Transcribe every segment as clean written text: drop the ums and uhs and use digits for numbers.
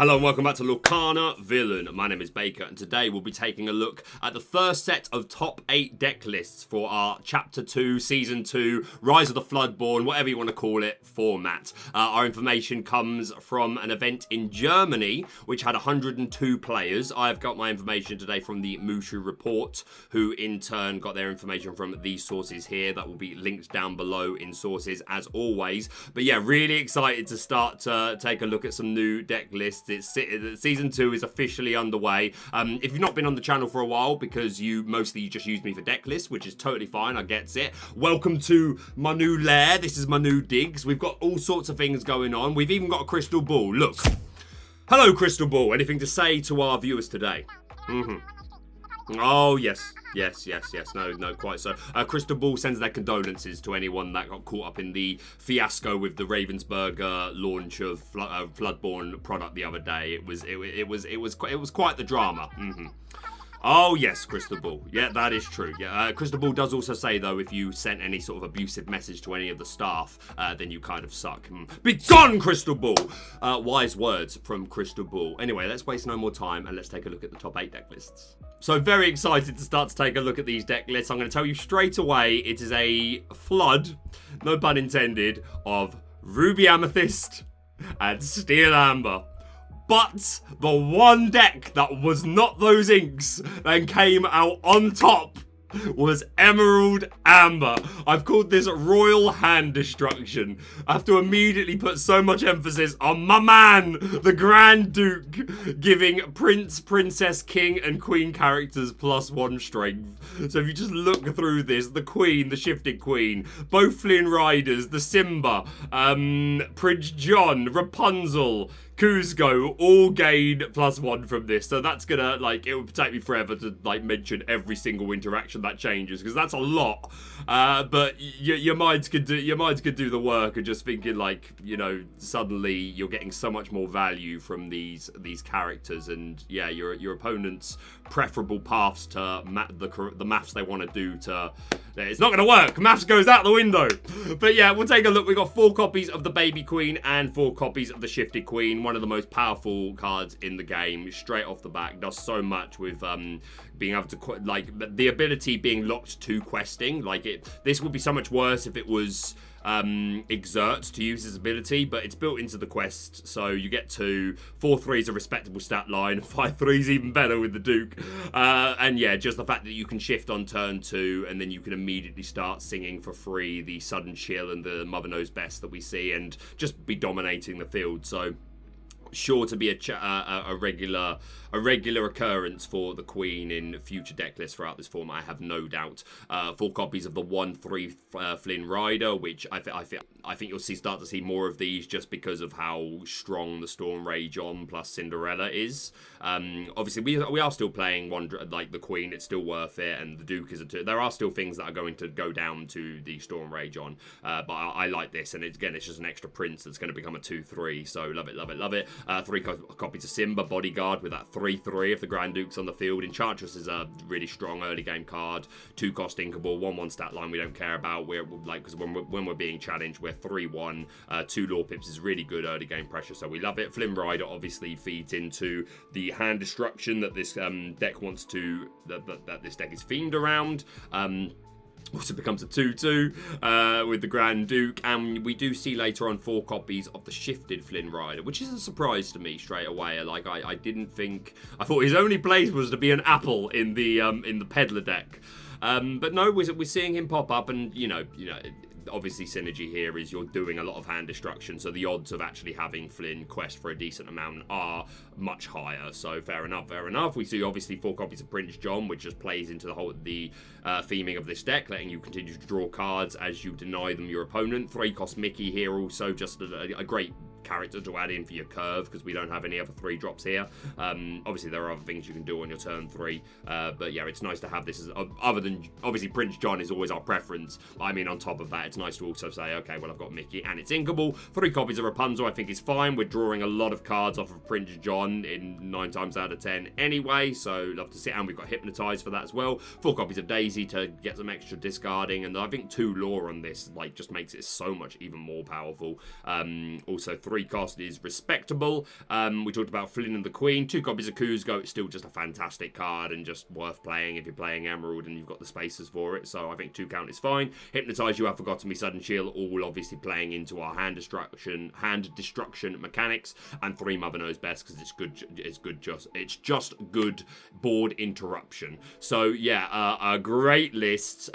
Hello and welcome back to Lorcana Villain. My name is Baker and today we'll be taking a look at the first set of top 8 deck lists for our Chapter 2, Season 2, Rise of the Floodborn, whatever you want to call it, format. Our information comes from an event in Germany which had 102 players. I've got my information today from the Mushu Report, who in turn got their information from these sources here. That will be linked down below in sources as always. But yeah, really excited to start to take a look at some new deck lists. Season 2 is officially underway. If you've not been on the channel for a while because you mostly just use me for deck lists, which is totally fine, I gets it. Welcome to my new lair. This is my new digs. We've got all sorts of things going on. We've even got a crystal ball. Look. Hello, crystal ball. Anything to say to our viewers today? Oh, yes. Yes. No, quite so. Crystal Ball sends their condolences to anyone that got caught up in the fiasco with the Ravensburger launch of Floodborn product the other day. It was quite the drama. Oh, yes, Crystal Ball. Yeah, that is true. Yeah, Crystal Ball does also say, though, if you sent any sort of abusive message to any of the staff, then you kind of suck. Be gone, Crystal Ball! Wise words from Crystal Ball. Anyway, let's waste no more time and let's take a look at the top 8 deck lists. So very excited to start to take a look at these deck lists. I'm going to tell you straight away, it is a flood, no pun intended, of Ruby Amethyst and Steel Amber. But the one deck that was not those inks and came out on top was Emerald Amber. I've called this Royal Hand Destruction. I have to immediately put so much emphasis on my man, the Grand Duke, giving Prince, Princess, King, and Queen characters +1 strength. So if you just look through this, the Queen, the Shifted Queen, both Flynn Riders, the Simba, Prince John, Rapunzel, Kuzco all gain +1 from this, so that's gonna, it would take me forever to, mention every single interaction that changes, because that's a lot, but your minds could do the work of just thinking, suddenly you're getting so much more value from these characters, and yeah, your opponent's preferable paths to the maths they want to do to... It's not going to work. Maths goes out the window. But yeah, we'll take a look. We've got 4 copies of the Baby Queen and 4 copies of the Shifted Queen. One of the most powerful cards in the game. Straight off the back. Does so much with being able to... the ability being locked to questing. This would be so much worse if it was... exert to use his ability, but it's built into the quest, so you get to 4-3 is a respectable stat line, 5-3 is even better with the Duke, and yeah, just the fact that you can shift on turn 2 and then you can immediately start singing for free the Sudden Chill and the Mother Knows Best that we see and just be dominating the field. So sure to be a regular occurrence for the Queen in future deck lists throughout this format, I have no doubt. 4 copies of the 1/3 Flynn Rider, which I think you'll start to see more of these just because of how strong the Storm Rage on plus Cinderella is. Obviously, we are still playing the Queen. It's still worth it, and the Duke is a 2. There are still things that are going to go down to the Storm Rage on, but I like this, and it's just an extra Prince that's going to become a 2/3. So love it. 3 copies of Simba Bodyguard with that 3/3 if the Grand Duke's on the field. Enchantress is a really strong early game card. 2 cost Inkable, 1/1 stat line we don't care about. Because when we're being challenged, we're 3/1. 2 Lore Pips is really good early game pressure, so we love it. Flynn Rider obviously feeds into the hand destruction that this deck wants to that this deck is themed around. Also becomes a 2/2 with the Grand Duke, and we do see later on 4 copies of the Shifted Flynn Rider, which is a surprise to me straight away. I didn't think... I thought his only place was to be an apple in the Peddler deck. But no, we're seeing him pop up, and obviously synergy here is you're doing a lot of hand destruction, so the odds of actually having Flynn quest for a decent amount are much higher. So fair enough. We see obviously 4 copies of Prince John, which just plays into the theming of this deck, letting you continue to draw cards as you deny them your opponent. 3 cost Mickey here, also just a great character to add in for your curve, because we don't have any other 3 drops here. Obviously there are other things you can do on your turn 3, but yeah, it's nice to have this as other than obviously Prince John is always our preference. I mean, on top of that, it's nice to also say, okay, well, I've got Mickey and it's inkable. 3 copies of Rapunzel I think is fine. We're drawing a lot of cards off of Prince John in 9 times out of 10 anyway, so love to see. And we've got Hypnotize for that as well. 4 copies of Daisy to get some extra discarding, and I think 2 lore on this just makes it so much even more powerful. Also 3 cost is respectable. We talked about Flynn and the Queen. 2 copies of Kuzco. It's still just a fantastic card and just worth playing if you're playing Emerald and you've got the spaces for it. So I think 2 count is fine. Hypnotize, You Have Forgotten Me, Sudden Chill, all obviously playing into our hand destruction mechanics, and 3 Mother Knows Best because it's just good board interruption. So yeah, a great list.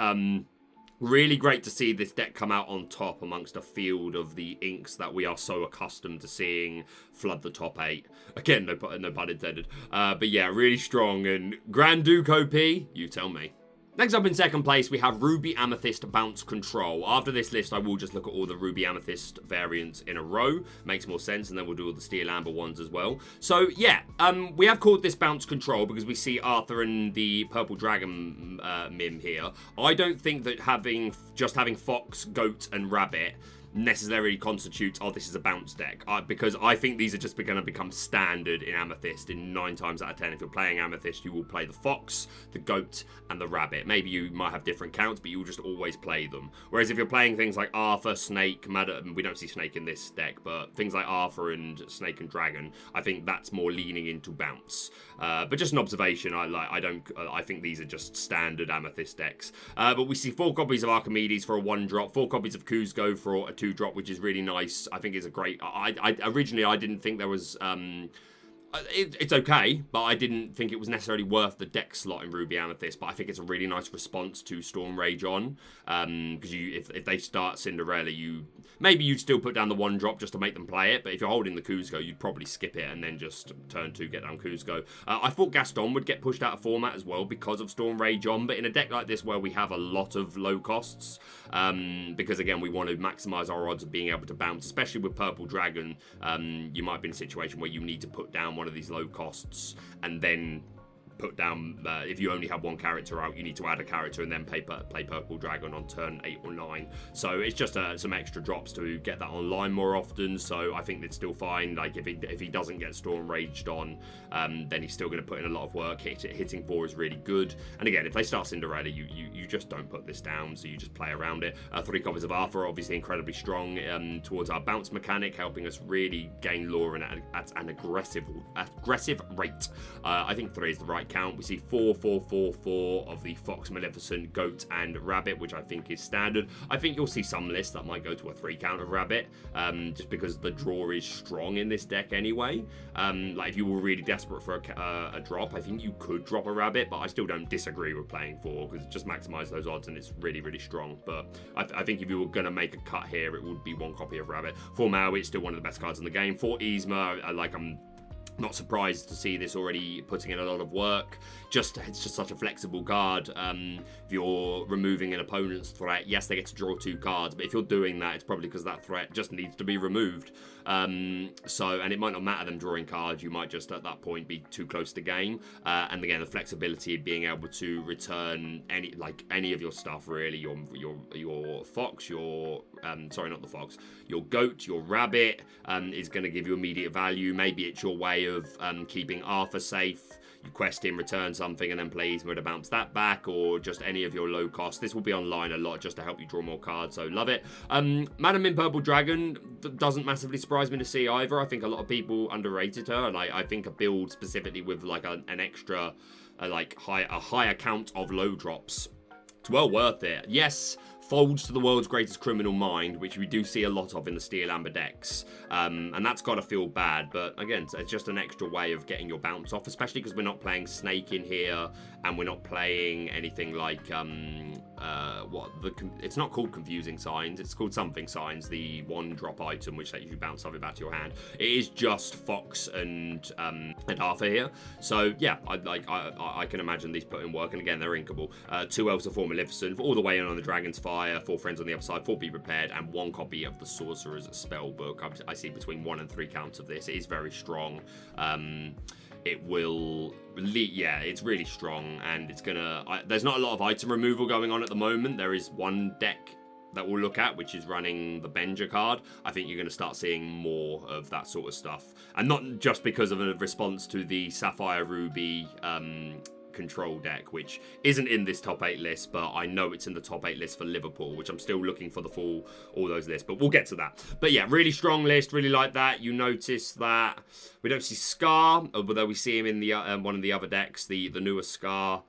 Really great to see this deck come out on top amongst a field of the inks that we are so accustomed to seeing flood the top 8. Again, no pun intended. But yeah, really strong. And Grand Duke OP, you tell me. Next up in second place, we have Ruby Amethyst Bounce Control. After this list, I will just look at all the Ruby Amethyst variants in a row. Makes more sense, and then we'll do all the Steel Amber ones as well. So, yeah, we have called this Bounce Control because we see Arthur and the Purple Dragon Mim here. I don't think that just having Fox, Goat, and Rabbit necessarily constitutes, oh, this is a bounce deck, because I think these are just going to become standard in Amethyst in 9 times out of 10. If you're playing Amethyst, you will play the Fox, the Goat, and the Rabbit. Maybe you might have different counts, but you'll just always play them. Whereas if you're playing things like Arthur, Snake, Madam, we don't see Snake in this deck, but things like Arthur and Snake and Dragon, I think that's more leaning into bounce. But just an observation, I think these are just standard Amethyst decks. But we see 4 copies of Archimedes for a 1-drop, 4 copies of Kuzco for a 2-drop, which is really nice. I think it's a great... Originally, I didn't think there was... It's okay, but I didn't think it was necessarily worth the deck slot in Ruby Amethyst, but I think it's a really nice response to Storm Rage on, because if they start Cinderella, maybe you'd still put down the 1-drop just to make them play it, but if you're holding the Kuzco, you'd probably skip it and then just turn 2, get down Kuzco. I thought Gaston would get pushed out of format as well because of Storm Rage on, but in a deck like this where we have a lot of low costs, because again, we want to maximize our odds of being able to bounce, especially with Purple Dragon, you might be in a situation where you need to put down one of these low costs and then put down, if you only have 1 character out, you need to add a character and then play Purple Dragon on turn 8 or 9. So it's just some extra drops to get that online more often. So I think it's still fine. Like if he doesn't get Storm Raged on, then he's still going to put in a lot of work. Hitting 4 is really good. And again, if they start Cinderella, you just don't put this down, so you just play around it. 3 copies of Arthur, obviously incredibly strong towards our bounce mechanic, helping us really gain lore at an aggressive rate. I think 3 is the right count. We see 4, 4, 4, 4 of the Fox, Maleficent, Goat, and Rabbit, which I think is standard. I think you'll see some lists that might go to a 3 count of Rabbit, just because the draw is strong in this deck anyway. Like if you were really desperate for a drop, I think you could drop a Rabbit, but I still don't disagree with playing 4 because it just maximises those odds and it's really, really strong. But I think if you were going to make a cut here, it would be 1 copy of Rabbit. For Maui, it's still one of the best cards in the game. For Yzma, I'm not surprised to see this already putting in a lot of work. It's just such a flexible card. If you're removing an opponent's threat, yes, they get to draw 2 cards, but if you're doing that, it's probably because that threat just needs to be removed. And it might not matter them drawing cards. You might just at that point be too close to game. And again, the flexibility of being able to return any of your stuff, really, your Fox, your Goat, your Rabbit, is going to give you immediate value. Maybe it's your way of keeping Arthur safe. You quest him, return something, and then play Yzma to bounce that back, or just any of your low cost. This will be online a lot just to help you draw more cards, so love it. Madam in Purple Dragon doesn't massively surprise me to see either. I think a lot of people underrated her, and I think a build specifically with like an extra, a higher count of low drops, it's well worth it. Yes, folds to the world's greatest criminal mind, which we do see a lot of in the Steel Amber decks, and that's got to feel bad, but again, it's just an extra way of getting your bounce off, especially because we're not playing Snake in here, and we're not playing anything like it's not called Confusing Signs, it's called Something Signs, the 1-drop item which lets you bounce something back to your hand. It is just Fox and Arthur here, so yeah, I can imagine these put in work, and again, they're inkable. 2 Elves of 4 Maleficent, all the way in on the Dragon's Fire, 4 Friends on the other side, 4 Be Prepared, and 1 copy of the Sorcerer's Spellbook. I see between 1 and 3 counts of this. It is very strong. It's really strong, and it's gonna... there's not a lot of item removal going on at the moment. There is one deck that we'll look at, which is running the Benja card. I think you're going to start seeing more of that sort of stuff. And not just because of a response to the Sapphire Ruby control deck, which isn't in this top 8 list, but I know it's in the top 8 list for Liverpool, which I'm still looking for the full, all those lists, but we'll get to that. But yeah, really strong list, really like that. You notice that we don't see Scar, although we see him in the one of the other decks, the newer Scar.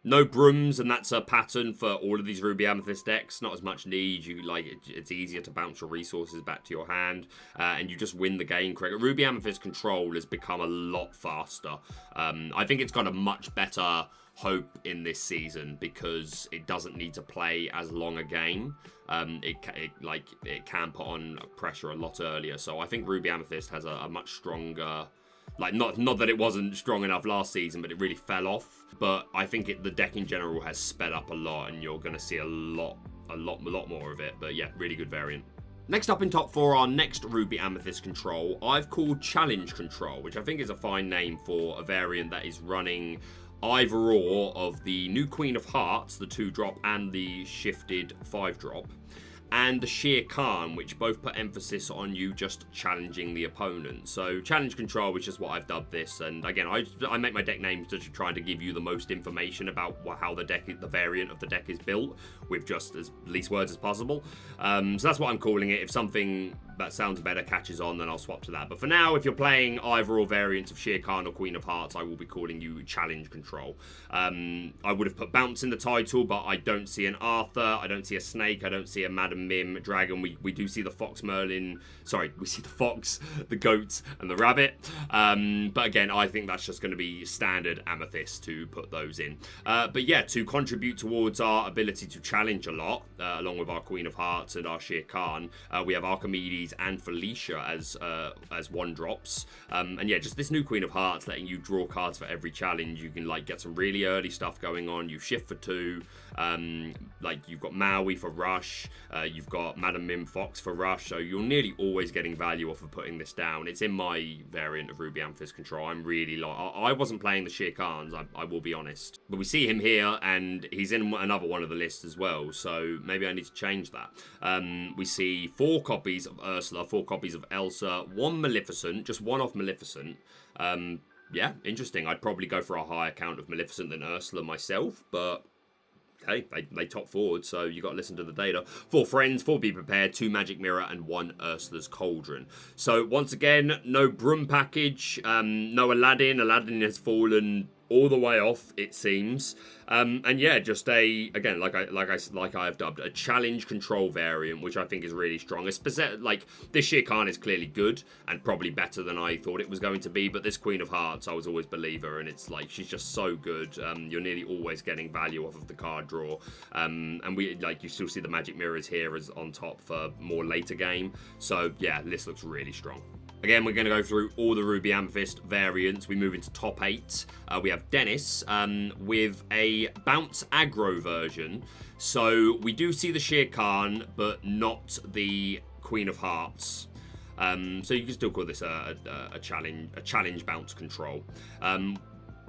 No Brooms, and that's a pattern for all of these Ruby Amethyst decks. Not as much need. It's easier to bounce your resources back to your hand, and you just win the game correct. Ruby Amethyst control has become a lot faster. I think it's got a much better hope in this season because it doesn't need to play as long a game. It can put on pressure a lot earlier. So I think Ruby Amethyst has a much stronger. Not that it wasn't strong enough last season, but it really fell off. But I think the deck in general has sped up a lot, and you're going to see a lot more of it. But yeah, really good variant. Next up in top 4, our next Ruby Amethyst control, I've called Challenge Control, which I think is a fine name for a variant that is running either or of the new Queen of Hearts, the 2-drop, and the shifted 5-drop. And the Shere Khan, which both put emphasis on you just challenging the opponent. So Challenge Control, which is what I've dubbed this. And again, I make my deck names to try to give you the most information about how the variant of the deck is built, with just as least words as possible. So that's what I'm calling it. If something that sounds better catches on, then I'll swap to that. But for now, if you're playing either or variants of Shere Khan or Queen of Hearts, I will be calling you Challenge Control. I would have put Bounce in the title, but I don't see an Arthur, I don't see a Snake, I don't see a Madam Mim Dragon. We do see the Fox Merlin, sorry, we see the Fox, the Goat, and the Rabbit. But again, I think that's just going to be standard Amethyst to put those in. But yeah, to contribute towards our ability to challenge a lot, along with our Queen of Hearts and our Shere Khan, we have Archimedes and Felicia as 1-drops. And yeah, just this new Queen of Hearts letting you draw cards for every challenge. You can get some really early stuff going on. You shift for 2. You've got Maui for rush. You've got Madam Mim Fox for rush. So you're nearly always getting value off of putting this down. It's in my variant of Ruby Amethyst control. I'm really I wasn't playing the Shere Khans, I will be honest. But we see him here, and he's in another one of the lists as well. So maybe I need to change that. We see 4 copies of Ursula, 4 copies of Elsa, 1 Maleficent, just 1 off Maleficent. Yeah, interesting. I'd probably go for a higher count of Maleficent than Ursula myself, but hey, they top forward, so you got to listen to the data. 4 Friends, 4 Be Prepared, 2 Magic Mirror, and 1 Ursula's Cauldron. So once again, no Broom package, no Aladdin. Aladdin has fallen all the way off, it seems. And yeah, just again, like I have dubbed, a challenge control variant, which I think is really strong. This Shere Khan is clearly good and probably better than I thought it was going to be, but this Queen of Hearts, I was always a believer, and it's she's just so good. You're nearly always getting value off of the card draw. And you still see the Magic Mirrors here as on top for more later game. So yeah, this looks really strong. Again, we're going to go through all the Ruby Amethyst variants. We move into top 8. We have Dennis with a bounce aggro version. So we do see the Shere Khan, but not the Queen of Hearts. So you can still call this a challenge bounce control.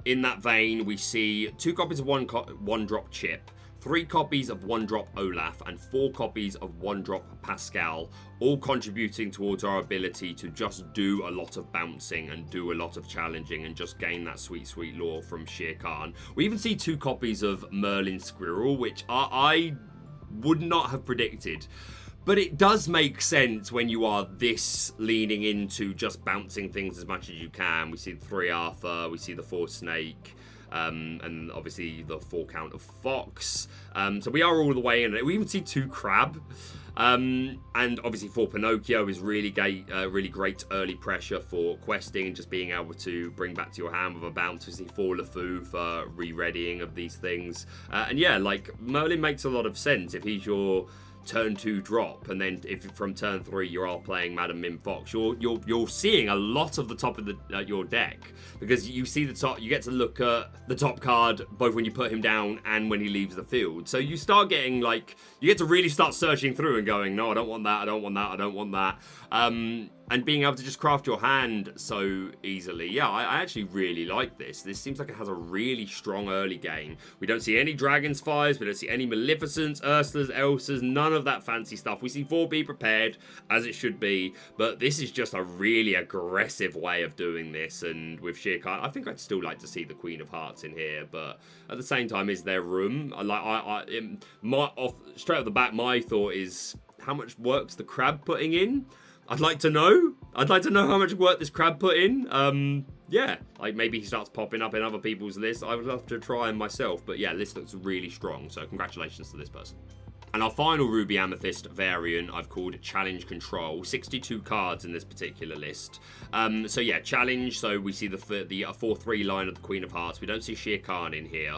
In that vein, we see 2 copies of 1-drop Chip, 3 copies of 1-drop Olaf, and 4 copies of 1-drop Pascal, all contributing towards our ability to just do a lot of bouncing and do a lot of challenging and just gain that sweet, sweet lore from Shere Khan. We even see 2 copies of Merlin Squirrel, which I would not have predicted. But it does make sense when you are this leaning into just bouncing things as much as you can. We see the 3 Arthur, we see the 4 Snake, and obviously the 4 count of Fox. So we are all the way in it. We even see 2 Crab. And obviously 4 Pinocchio is really great early pressure for questing and just being able to bring back to your hand with a bounce. We see 4 LeFou for re-readying of these things. And yeah, Merlin makes a lot of sense if he's your turn 2 drop, and then if from turn 3 you are playing Madam Mim Fox, you're seeing a lot of the top of your deck, because you see the top, you get to look at the top card both when you put him down and when he leaves the field. So you start getting you get to really start searching through and going, no, I don't want that, I don't want that, I don't want that. and being able to just craft your hand so easily. Yeah, I actually really like this. This seems like it has a really strong early game. We don't see any Dragon's Fires, we don't see any Maleficents, Ursulas, Elsas, none of that fancy stuff. We see 4 Be Prepared, as it should be, but this is just a really aggressive way of doing this, and with sheer card, I think I'd still like to see the Queen of Hearts in here, but at the same time, is there room? Straight off the bat, my thought is, how much work's the crab putting in? I'd like to know. I'd like to know how much work this crab put in. Yeah, like maybe he starts popping up in other people's lists. I would love to try him myself, but yeah, this looks really strong, so congratulations to this person. And our final Ruby Amethyst variant I've called Challenge Control. 62 cards in this particular list. So yeah, Challenge. So we see the 4-3 line of the Queen of Hearts. We don't see Shere Khan in here.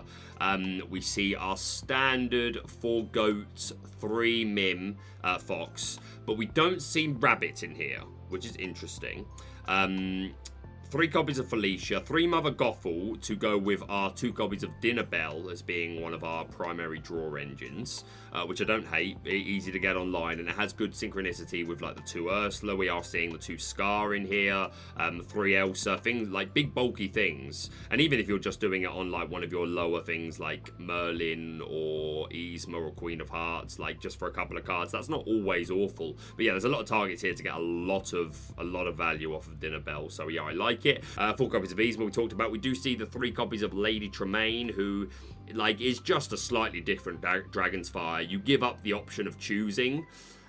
We see our standard 4 goats, 3 Mim Fox. But we don't see Rabbit in here, which is interesting. 3 copies of Felicia, 3 Mother Gothel to go with our 2 copies of Dinner Bell as being one of our primary draw engines, which I don't hate. Easy to get online, and it has good synchronicity with like the 2 Ursula. We are seeing the 2 Scar in here, 3 Elsa, things like big bulky things. And even if you're just doing it on like one of your lower things like Merlin or Yzma or Queen of Hearts, like just for a couple of cards, that's not always awful. But yeah, there's a lot of targets here to get a lot of value off of Dinner Bell. So yeah, I like it. 4 copies of Yzma we talked about. We do see the 3 copies of Lady Tremaine, who like is just a slightly different Dragon's Fire. You give up the option of choosing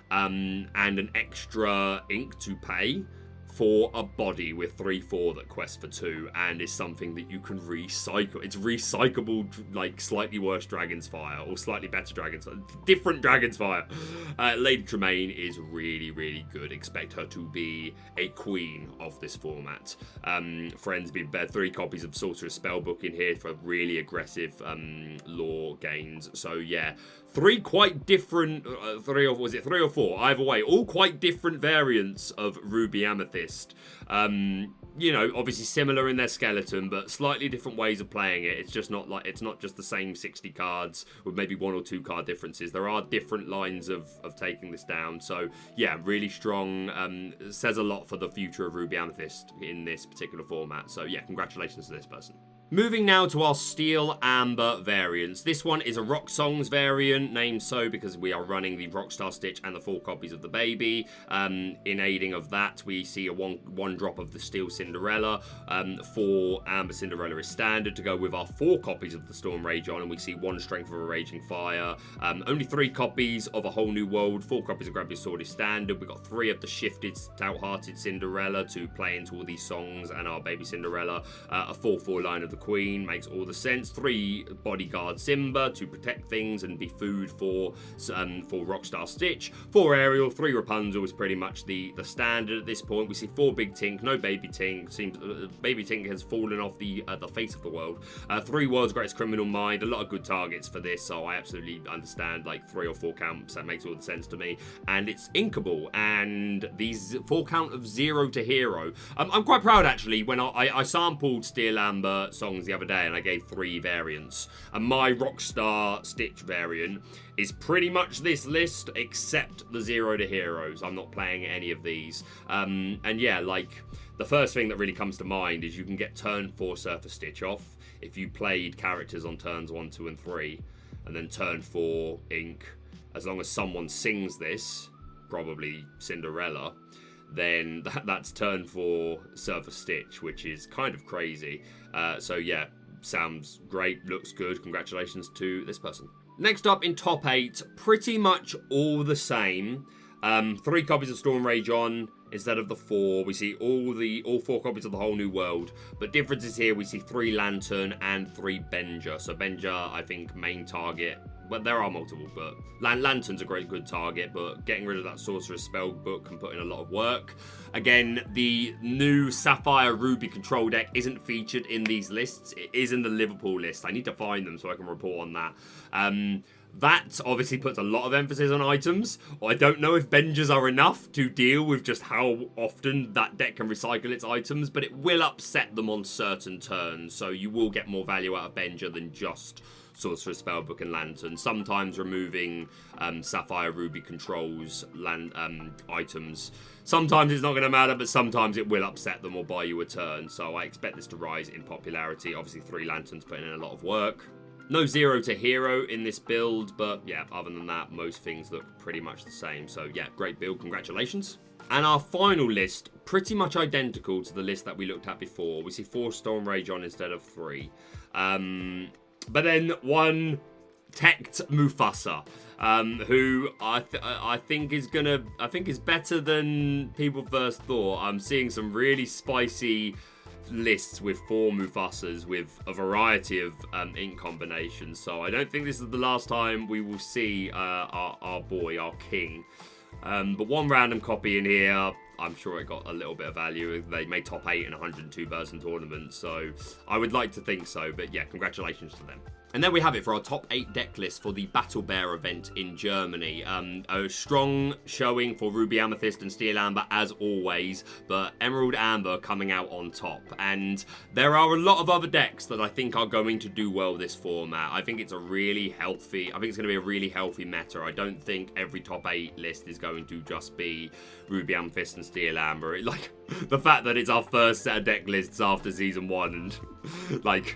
and an extra ink to pay for a body with 3/4 that quests for 2 and is something that you can recycle. It's recyclable, like slightly worse Dragon's Fire or slightly better Dragon's Fire, different Dragon's Fire. Lady Tremaine is really, really good. Expect her to be a queen of this format. Friends, be better. 3 copies of Sorcerer's Spellbook in here for really aggressive lore gains. So yeah, 3 quite different, 3 or was it 3 or 4? Either way, all quite different variants of Ruby Amethyst. You know, obviously similar in their skeleton, but slightly different ways of playing it. It's just not like, it's not just the same 60 cards with maybe 1 or 2 card differences. There are different lines of taking this down. So yeah, really strong. Says a lot for the future of Ruby Amethyst in this particular format. So yeah, congratulations to this person. Moving now to our Steel Amber variants. This one is a Rock Songs variant, named so because we are running the Rockstar Stitch and the 4 copies of the Baby. In aiding of that, we see a one drop of the Steel Cinderella. 4 Amber Cinderella is standard to go with our 4 copies of the Storm Rage on, and we see 1 Strength of a Raging Fire. Only 3 copies of A Whole New World. 4 copies of Grab Your Sword is standard. We've got 3 of the Shifted Stout-Hearted Cinderella to play into all these songs and our Baby Cinderella. A 4/4 line of the Queen makes all the sense. 3 Bodyguard Simba to protect things and be food for Rockstar Stitch. 4 Ariel, 3 Rapunzel is pretty much the standard at this point. We see 4 Big Tink, no Baby Tink. Seems Baby Tink has fallen off the face of the world. 3 World's Greatest Criminal Mind. A lot of good targets for this, so I absolutely understand like 3 or 4 counts. That makes all the sense to me. And it's inkable, and these 4 count of 0 to hero. I'm quite proud actually when I sampled Steel Amber songs the other day and I gave 3 variants, and my Rockstar Stitch variant is pretty much this list except the 0 to heroes. I'm not playing any of these, and yeah, like the first thing that really comes to mind is you can get turn 4 Surface Stitch off if you played characters on turns 1, 2 and 3, and then turn 4 ink. As long as someone sings this, probably Cinderella, then that's turn 4 Surface Stitch, which is kind of crazy. So yeah, sounds great, looks good. Congratulations to this person. Next up in top 8, pretty much all the same. 3 copies of Storm Rage on instead of the 4. We see all 4 copies of the Whole New World, but differences here. We see 3 Lantern and 3 Benja. So Benja, I think, main target. Well, there are multiple, but Lantern's a good target, but getting rid of that Sorcerer's Spellbook can put in a lot of work. Again, the new Sapphire Ruby control deck isn't featured in these lists. It is in the Liverpool list. I need to find them so I can report on that. That obviously puts a lot of emphasis on items. I don't know if Benjas are enough to deal with just how often that deck can recycle its items, but it will upset them on certain turns, so you will get more value out of Benja than just Sorcerer Spellbook and Lantern. Sometimes removing Sapphire Ruby controls items. Sometimes it's not going to matter, but sometimes it will upset them or buy you a turn. So I expect this to rise in popularity. Obviously, 3 Lanterns putting in a lot of work. No 0 to hero in this build, but yeah, other than that, most things look pretty much the same. So yeah, great build. Congratulations. And our final list, pretty much identical to the list that we looked at before. We see 4 Storm Rage on instead of 3. But then 1 teched Mufasa, who I think is better than people first thought. I'm seeing some really spicy lists with 4 Mufasas with a variety of ink combinations. So I don't think this is the last time we will see our boy, our king. But 1 random copy in here, I'm sure it got a little bit of value. They made top 8 in 102 person tournaments, so I would like to think so. But yeah, congratulations to them. And there we have it for our top 8 deck list for the Battle Bear event in Germany. A strong showing for Ruby Amethyst and Steel Amber as always, but Emerald Amber coming out on top. And there are a lot of other decks that I think are going to do well this format. I think it's a really healthy, I think it's going to be a really healthy meta. I don't think every top 8 list is going to just be Ruby Amethyst and Steel Amber. Like, the fact that it's our first set of deck lists after season 1 and like,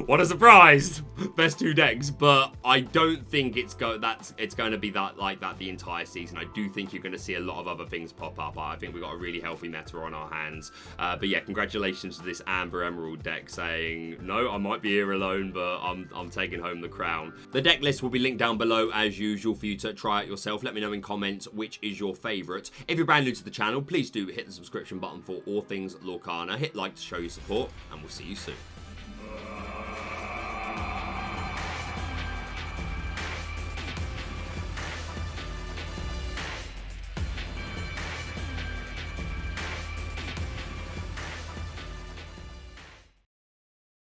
what a surprise! Best 2 decks, but I don't think it's going to be that like that the entire season. I do think you're going to see a lot of other things pop up. I think we've got a really healthy meta on our hands. But yeah, congratulations to this Amber Emerald deck saying, no, I might be here alone, but I'm taking home the crown. The deck list will be linked down below as usual for you to try it yourself. Let me know in comments which is your favourite. If you're brand new to the channel, please do hit the subscription button for all things Lorcana. Hit like to show your support, and we'll see you soon.